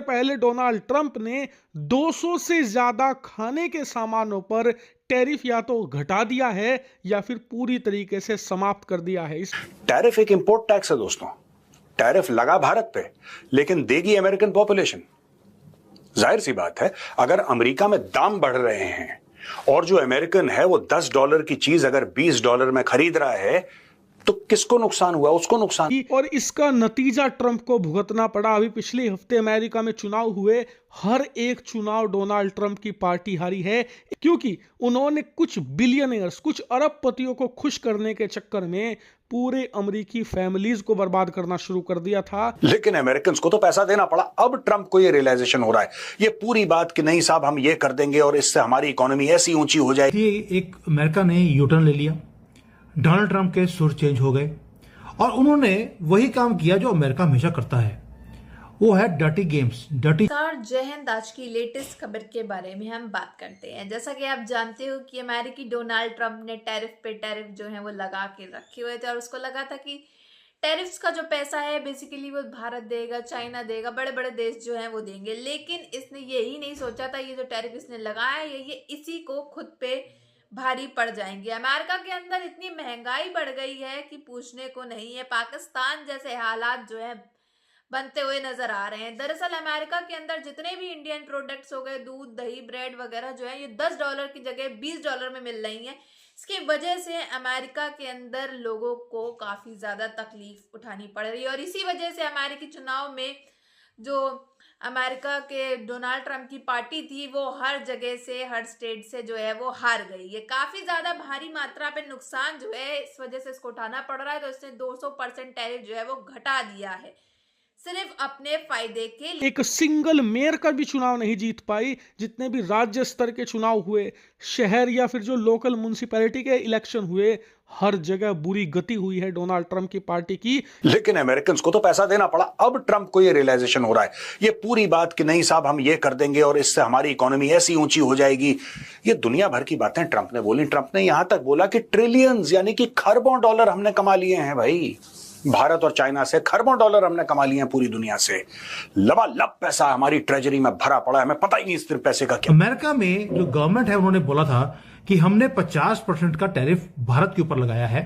पहले Donald Trump ने 200 से ज्यादा खाने के सामानों पर टैरिफ या तो घटा दिया है या फिर पूरी तरीके से समाप्त कर दिया है। टैरिफ एक इंपोर्ट टैक्स है दोस्तों। टैरिफ लगा भारत पे, लेकिन देगी अमेरिकन पॉपुलेशन। जाहिर सी बात है, अगर अमेरिका में दाम बढ़ रहे हैं और जो अमेरिकन है वो $10 की चीज अगर $20 में खरीद रहा है तो किसको नुकसान हुआ? उसको नुकसान। और इसका नतीजा ट्रंप को भुगतना पड़ा। अभी पिछले हफ्ते अमेरिका में चुनाव हुए, हर एक चुनाव डोनाल्ड ट्रंप की पार्टी हारी है, क्योंकि उन्होंने कुछ बिलियनियर्स, कुछ अरबपतियों को खुश करने के चक्कर में पूरे अमेरिकी फैमिलीज को बर्बाद करना शुरू कर दिया था। लेकिन अमेरिकन को तो पैसा देना पड़ा। अब ट्रंप को ये रियलाइजेशन हो रहा है, ये पूरी बात कि नहीं साहब हम ये कर देंगे और इससे हमारी इकोनॉमी ऐसी ऊंची हो जाएगी। एक अमेरिका ने यूटर्न ले लिया, डोनाल्ड ट्रंप के सुर चेंज हो गए और उन्होंने वही काम किया जो अमेरिका हमेशा करता है, वो है डर्टी गेम्स। जय हिंद। आज की लेटेस्ट खबर के बारे में हम बात करते हैं। जैसा कि आप जानते हो कि अमेरिकी डोनाल्ड ट्रंप ने टैरिफ पे टैरिफ जो है वो लगा के रखे हुए थे और उसको लगा था कि टैरिफ्स का जो पैसा है बेसिकली वो भारत देगा, चाइना देगा, बड़े बड़े देश जो हैं वो देंगे। लेकिन इसने यही नहीं सोचा था ये जो टैरिफ इसने लगाया है ये इसी को खुद पे भारी पड़ जाएंगे। अमेरिका के अंदर इतनी महंगाई बढ़ गई है कि पूछने को नहीं है। पाकिस्तान जैसे हालात जो है बनते हुए नजर आ रहे हैं। दरअसल अमेरिका के अंदर जितने भी इंडियन प्रोडक्ट्स हो गए, दूध, दही, ब्रेड वगैरह जो है ये $10 की जगह $20 में मिल रही हैं। इसकी वजह से अमेरिका के अंदर लोगों को काफी ज्यादा तकलीफ उठानी पड़ रही है और इसी वजह से अमेरिकी चुनाव में जो अमेरिका के डोनाल्ड ट्रंप की पार्टी थी वो हर जगह से, हर स्टेट से जो है वो हार गई। ये काफी ज्यादा भारी मात्रा पे नुकसान जो है इस वजह से इसको उठाना पड़ रहा है। तो इसने 200% टैरिफ जो है वो घटा दिया है सिर्फ अपने फायदे के लिए। एक सिंगल मेयर का भी चुनाव नहीं जीत पाई। जितने भी राज्य स्तर के चुनाव हुए, शहर या फिर जो लोकल म्युनिसिपैलिटी के इलेक्शन हुए, हर जगह बुरी गति हुई है डोनाल्ड ट्रंप की पार्टी की। लेकिन अमेरिकन को तो पैसा देना पड़ा। अब ट्रंप को ये रियलाइजेशन हो रहा है, ये पूरी बात कि नहीं साहब हम ये कर देंगे और इससे हमारी इकोनॉमी ऐसी ऊंची हो जाएगी। ये दुनिया भर की बातें ट्रंप ने बोली। ट्रंप ने यहां तक बोला कि ट्रिलियंस यानी कि खरबों डॉलर हमने कमा लिए हैं भाई। भारत और चाइना से खरबों डॉलर हमने कमा लिए हैं, पूरी दुनिया से लबालब पैसा हमारी ट्रेजरी में भरा पड़ा है, हमें पता ही नहीं इस पैसे का क्या। अमेरिका में जो गवर्नमेंट है उन्होंने बोला था कि हमने 50% का टैरिफ भारत के ऊपर लगाया है।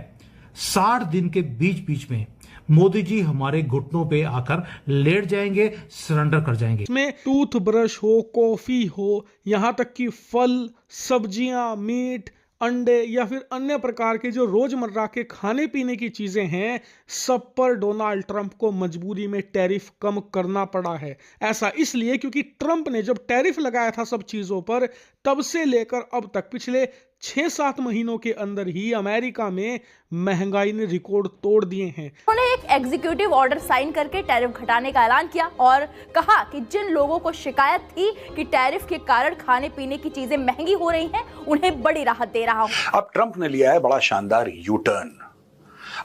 60 दिन के बीच बीच में मोदी जी हमारे घुटनों पे आकर लेट जाएंगे, सरेंडर कर जाएंगे। इसमें टूथब्रश हो, कॉफी हो, यहां तक कि फल, सब्जियां, मीट, अंडे या फिर अन्य प्रकार के जो रोजमर्रा के खाने पीने की चीजें हैं, सब पर डोनाल्ड ट्रंप को मजबूरी में टैरिफ कम करना पड़ा है। ऐसा इसलिए क्योंकि ट्रंप ने जब टैरिफ लगाया था सब चीजों पर, तब से लेकर अब तक पिछले 6-7 महीनों के अंदर ही अमेरिका में महंगाई ने रिकॉर्ड तोड़ दिए हैं। उन्होंने एक एग्जीक्यूटिव ऑर्डर साइन करके टैरिफ घटाने का ऐलान किया और कहा कि जिन लोगों को शिकायत थी कि टैरिफ के कारण खाने पीने की चीजें महंगी हो रही हैं, उन्हें बड़ी राहत दे रहा हूं। अब ट्रंप ने लिया है बड़ा शानदार यू टर्न।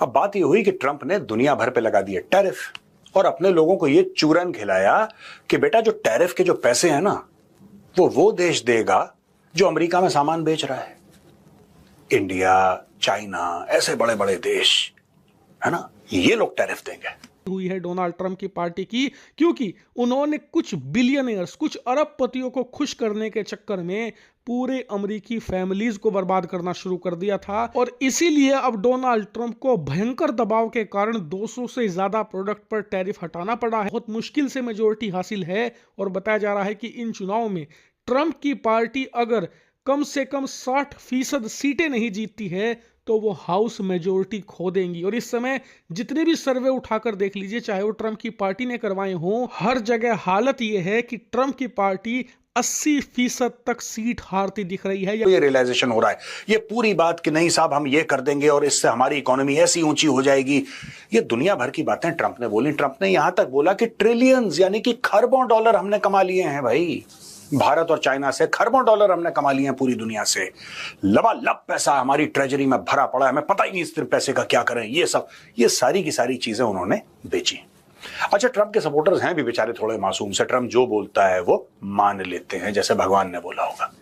अब बात यह हुई कि ट्रंप ने दुनिया भर पे लगा दिए टैरिफ और अपने लोगों को यह चूरन खिलाया कि बेटा जो टैरिफ के जो पैसे हैं ना वो देश देगा जो अमेरिका में सामान बेच रहा है। इंडिया, चाइना, ऐसे बड़े बड़े देश है ना, ये लोग टैरिफ देंगे। हुई है डोनाल्ड ट्रंप की पार्टी की, क्योंकि उन्होंने कुछ बिलियनियर्स, कुछ अरबपतियों को खुश करने के चक्कर में पूरे अमेरिकी फैमिलीज को बर्बाद करना शुरू कर दिया था और इसीलिए अब डोनाल्ड ट्रंप को भयंकर दबाव के कारण 200 से ज्यादा प्रोडक्ट पर टैरिफ हटाना पड़ा है। बहुत मुश्किल से मेजोरिटी हासिल है और बताया जा रहा है कि इन चुनाव में ट्रंप की पार्टी अगर कम से कम 60% सीटें नहीं जीतती है तो वो हाउस मेजोरिटी खो देंगी। और इस समय जितने भी सर्वे उठाकर देख लीजिए, चाहे वो ट्रंप की पार्टी ने करवाए हों, हर जगह हालत ये है कि ट्रंप की पार्टी 80% तक सीट हारती दिख रही है। ये रियलाइजेशन हो रहा है, ये पूरी बात कि नहीं साहब हम ये कर देंगे और इससे हमारी इकोनॉमी ऐसी ऊंची हो जाएगी। ये दुनिया भर की बातें ट्रंप ने बोली। ट्रंप ने यहां तक बोला कि ट्रिलियंस यानी कि खरबों डॉलर हमने कमा लिए हैं भाई। भारत और चाइना से खरबों डॉलर हमने कमा लिए हैं, पूरी दुनिया से लबालब पैसा हमारी ट्रेजरी में भरा पड़ा है, हमें पता ही नहीं इस पैसे का क्या करें। ये सारी की सारी चीजें उन्होंने बेची। अच्छा, ट्रंप के सपोर्टर्स हैं भी बेचारे थोड़े मासूम से, ट्रंप जो बोलता है वो मान लेते हैं, जैसे भगवान ने बोला होगा।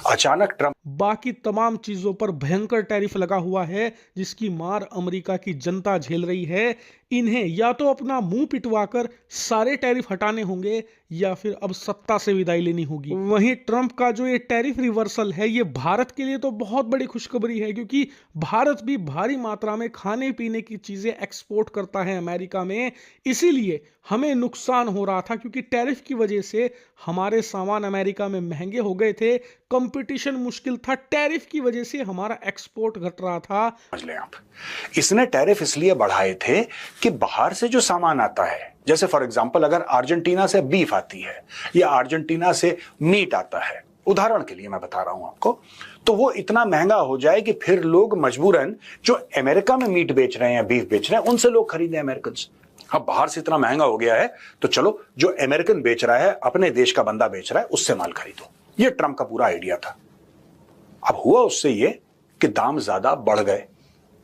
अचानक ट्रंप बाकी तमाम चीजों पर भयंकर टैरिफ लगा हुआ है जिसकी मार अमेरिका की जनता झेल रही है। इन्हें या तो अपना मुंह पिटवाकर सारे टैरिफ हटाने होंगे या फिर अब सत्ता से विदाई लेनी होगी। वहीं ट्रंप का जो ये टैरिफ रिवर्सल है, ये भारत के लिए तो बहुत बड़ी खुशखबरी है, क्योंकि भारत भी भारी मात्रा में खाने पीने की चीजें एक्सपोर्ट करता है अमेरिका में। इसीलिए हमें नुकसान हो रहा था, क्योंकि टैरिफ की वजह से हमारे सामान अमेरिका में महंगे हो गए थे, कंपटीशन मुश्किल था, टैरिफ की वजह से हमारा एक्सपोर्ट घट रहा था। समझ लें आप, इसने टैरिफ इसलिए बढ़ाए थे कि बाहर से जो सामान आता है, जैसे फॉर एग्जांपल अगर अर्जेंटीना से बीफ आती है या अर्जेंटीना से मीट आता है, उदाहरण के लिए मैं बता रहा हूं आपको, तो वो इतना महंगा हो जाए कि फिर लोग मजबूरन जो अमेरिका में मीट बेच रहे हैं या बीफ बेच रहे हैं उनसे लोग खरीदें अमेरिकन। अब बाहर से इतना महंगा हो गया है तो चलो जो अमेरिकन बेच रहा है, अपने देश का बंदा बेच रहा है, उससे माल खरीदो। ये ट्रंप का पूरा आइडिया था। अब हुआ उससे ये कि दाम ज्यादा बढ़ गए,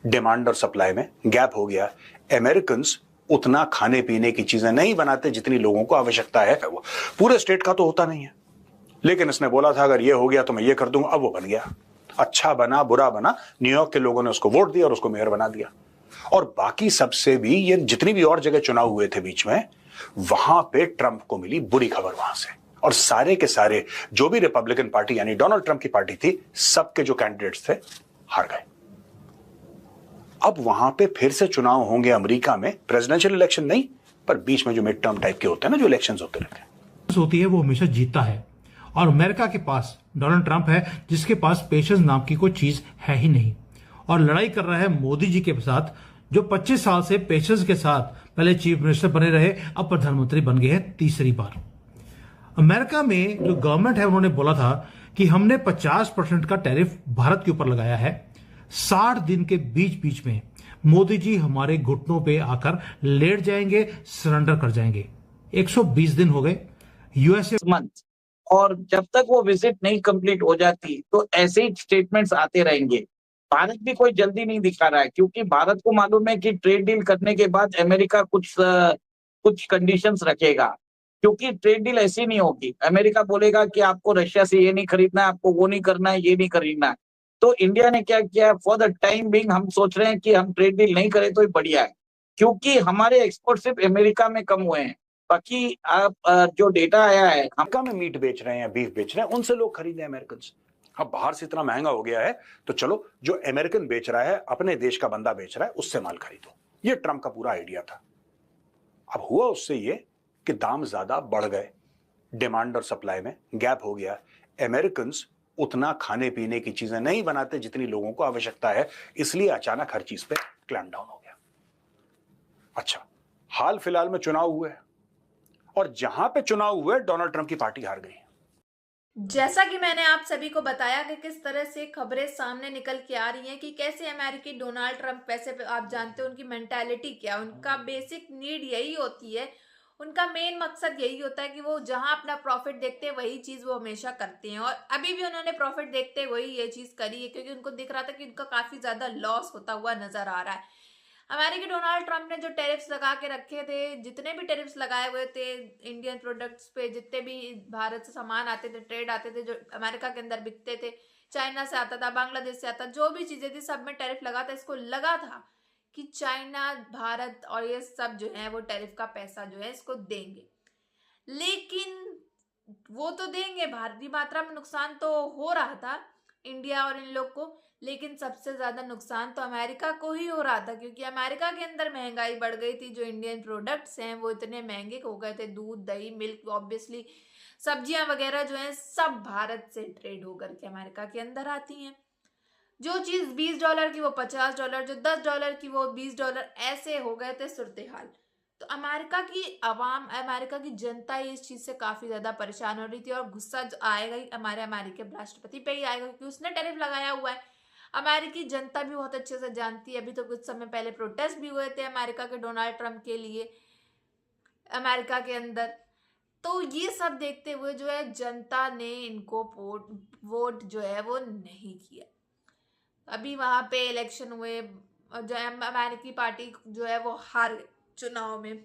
डिमांड और सप्लाई में गैप हो गया, अमेरिकन उतना खाने पीने की चीजें नहीं बनाते जितनी लोगों को आवश्यकता है। वो पूरे स्टेट का तो होता नहीं है, लेकिन इसने बोला था अगर ये हो गया तो मैं ये कर दूंगा। अब वो बन गया, अच्छा बना बुरा बना, न्यूयॉर्क के लोगों ने उसको वोट दिया और उसको मेयर बना दिया। और बाकी सबसे भी, ये जितनी भी और जगह चुनाव हुए थे बीच में, वहां पे ट्रंप को मिली बुरी खबर वहां से, और सारे के सारे जो भी रिपब्लिकन पार्टी यानी डोनाल्ड ट्रंप की पार्टी थी, सबके जो कैंडिडेट्स थे हार गए। अब वहां पे फिर से चुनाव होंगे अमेरिका में, प्रेसिडेंशियल इलेक्शन नहीं, पर बीच में जो मिड टर्म टाइप के होते हैं ना, जो इलेक्शंस होते रहते हैं, होती है वो हमेशा जीतता है। और अमेरिका के पास डोनाल्ड ट्रंप है, जिसके पास पेशेंस नाम की कोई चीज है ही नहीं, और लड़ाई कर रहा है मोदी जी के साथ, जो 25 साल से पेशेंस के साथ पहले चीफ मिनिस्टर बने रहे, अब प्रधानमंत्री बन गए हैं तीसरी बार। अमेरिका में जो गवर्नमेंट है उन्होंने बोला था कि हमने 50% का टैरिफ भारत के ऊपर लगाया है। 60 दिन के बीच बीच में मोदी जी हमारे घुटनों पे आकर लेट जाएंगे, सरेंडर कर जाएंगे। 120 दिन हो गए यूएसए मंथ, और जब तक वो विजिट नहीं कंप्लीट हो जाती तो ऐसे ही स्टेटमेंट्स आते रहेंगे। भारत भी कोई जल्दी नहीं दिखा रहा है, क्योंकि भारत को मालूम है कि ट्रेड डील करने के बाद अमेरिका कुछ कंडीशंस रखेगा, क्योंकि ट्रेड डील ऐसी नहीं होगी। अमेरिका बोलेगा कि आपको रशिया से ये नहीं खरीदना है, आपको वो नहीं करना है, ये नहीं खरीदना है। तो इंडिया ने क्या किया, फॉर द टाइम बिंग हम सोच रहे हैं कि हम ट्रेड डील नहीं करें तो बढ़िया है, क्योंकि हमारे एक्सपोर्ट सिर्फ अमेरिका में कम हुए हैं। बाकी आप जो डेटा आया है, हम अमेरिका में मीट बेच रहे हैं या बीफ बेच रहे हैं, उनसे लोग खरीदें अमेरिकन। अब बाहर से इतना महंगा हो गया है तो चलो जो अमेरिकन बेच रहा है, अपने देश का बंदा बेच रहा है, उससे माल खरीदो। ये ट्रंप का पूरा आइडिया था। अब हुआ उससे ये कि दाम ज्यादा बढ़ गए, डिमांड और सप्लाई में गैप हो गया, अमेरिकन उतना खाने पीने की चीजें नहीं बनाते जितनी लोगों को आवश्यकता है, इसलिए अचानक हर चीज पे क्लैम्प डाउन हो गया। अच्छा, हाल फिलहाल में चुनाव हुए और जहां पे चुनाव हुए डोनाल्ड ट्रंप की पार्टी हार गई। जैसा कि मैंने आप सभी को बताया कि किस तरह से खबरें सामने निकल के आ रही हैं कि कैसे अमेरिकी डोनाल्ड ट्रंप, वैसे आप जानते हो उनकी मेंटालिटी क्या, उनका बेसिक नीड यही होती है, उनका मेन मकसद यही होता है कि वो जहां अपना प्रॉफिट देखते हैं वही चीज वो हमेशा करते हैं। और अभी भी उन्होंने प्रॉफिट देखते वही ये चीज करी है, क्योंकि उनको दिख रहा था कि उनका काफी ज्यादा लॉस होता हुआ नजर आ रहा है। अमेरिकी डोनाल्ड ट्रंप ने जो टैरिफ्स लगा के रखे थे, जितने भी टैरिफ्स लगाए हुए थे इंडियन प्रोडक्ट्स पे, जितने भी भारत से सामान आते थे, ट्रेड आते थे, जो अमेरिका के अंदर बिकते थे, चाइना से आता था, बांग्लादेश से आता, जो भी चीजें थी सब में टैरिफ लगा था। इसको लगा था कि चाइना, भारत और ये सब जो है वो टैरिफ का पैसा जो है इसको देंगे, लेकिन वो तो देंगे, भारी मात्रा में नुकसान तो हो रहा था इंडिया और इन लोग को, लेकिन सबसे ज्यादा नुकसान तो अमेरिका को ही हो रहा था, क्योंकि अमेरिका के अंदर महंगाई बढ़ गई थी। जो इंडियन प्रोडक्ट्स हैं वो इतने महंगे हो गए थे, दूध, दही, मिल्क, ऑब्वियसली सब्जियां वगैरह जो हैं सब भारत से ट्रेड होकर के अमेरिका के अंदर आती हैं। जो चीज $20 की वो $50, जो $10 की वो $20, ऐसे हो गए थे सूरत हाल। तो अमेरिका की आवाम, अमेरिका की जनता इस चीज से काफी ज्यादा परेशान हो रही थी, और गुस्सा आएगा ही हमारे अमेरिकी राष्ट्रपति पे ही आएगा, क्योंकि उसने टैरिफ लगाया हुआ है। अमेरिकी जनता भी बहुत अच्छे से जानती है। अभी तो कुछ समय पहले प्रोटेस्ट भी हुए थे अमेरिका के डोनाल्ड ट्रंप के लिए अमेरिका के अंदर। तो ये सब देखते हुए जो है जनता ने इनको वोट जो है वो नहीं किया। अभी वहां पे इलेक्शन हुए, जो अमेरिकी पार्टी जो है वो हार गई चुनाव में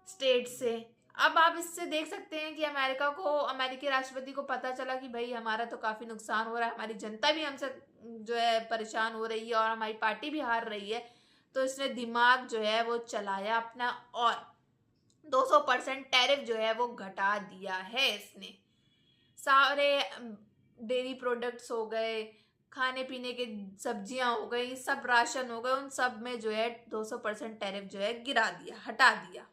स्टेट से। अब आप इससे देख सकते हैं कि अमेरिका को, अमेरिकी राष्ट्रपति को पता चला कि भाई हमारा तो काफी नुकसान हो रहा है, हमारी जनता भी हमसे जो है परेशान हो रही है और हमारी पार्टी भी हार रही है। तो इसने दिमाग जो है वो चलाया अपना और 200% टैरिफ जो है वो घटा दिया है इसने। सारे डेयरी प्रोडक्ट्स हो गए, खाने पीने के सब्जियां हो गई, सब राशन हो गए, उन सब में जो है 200% टैरिफ जो है गिरा दिया, हटा दिया।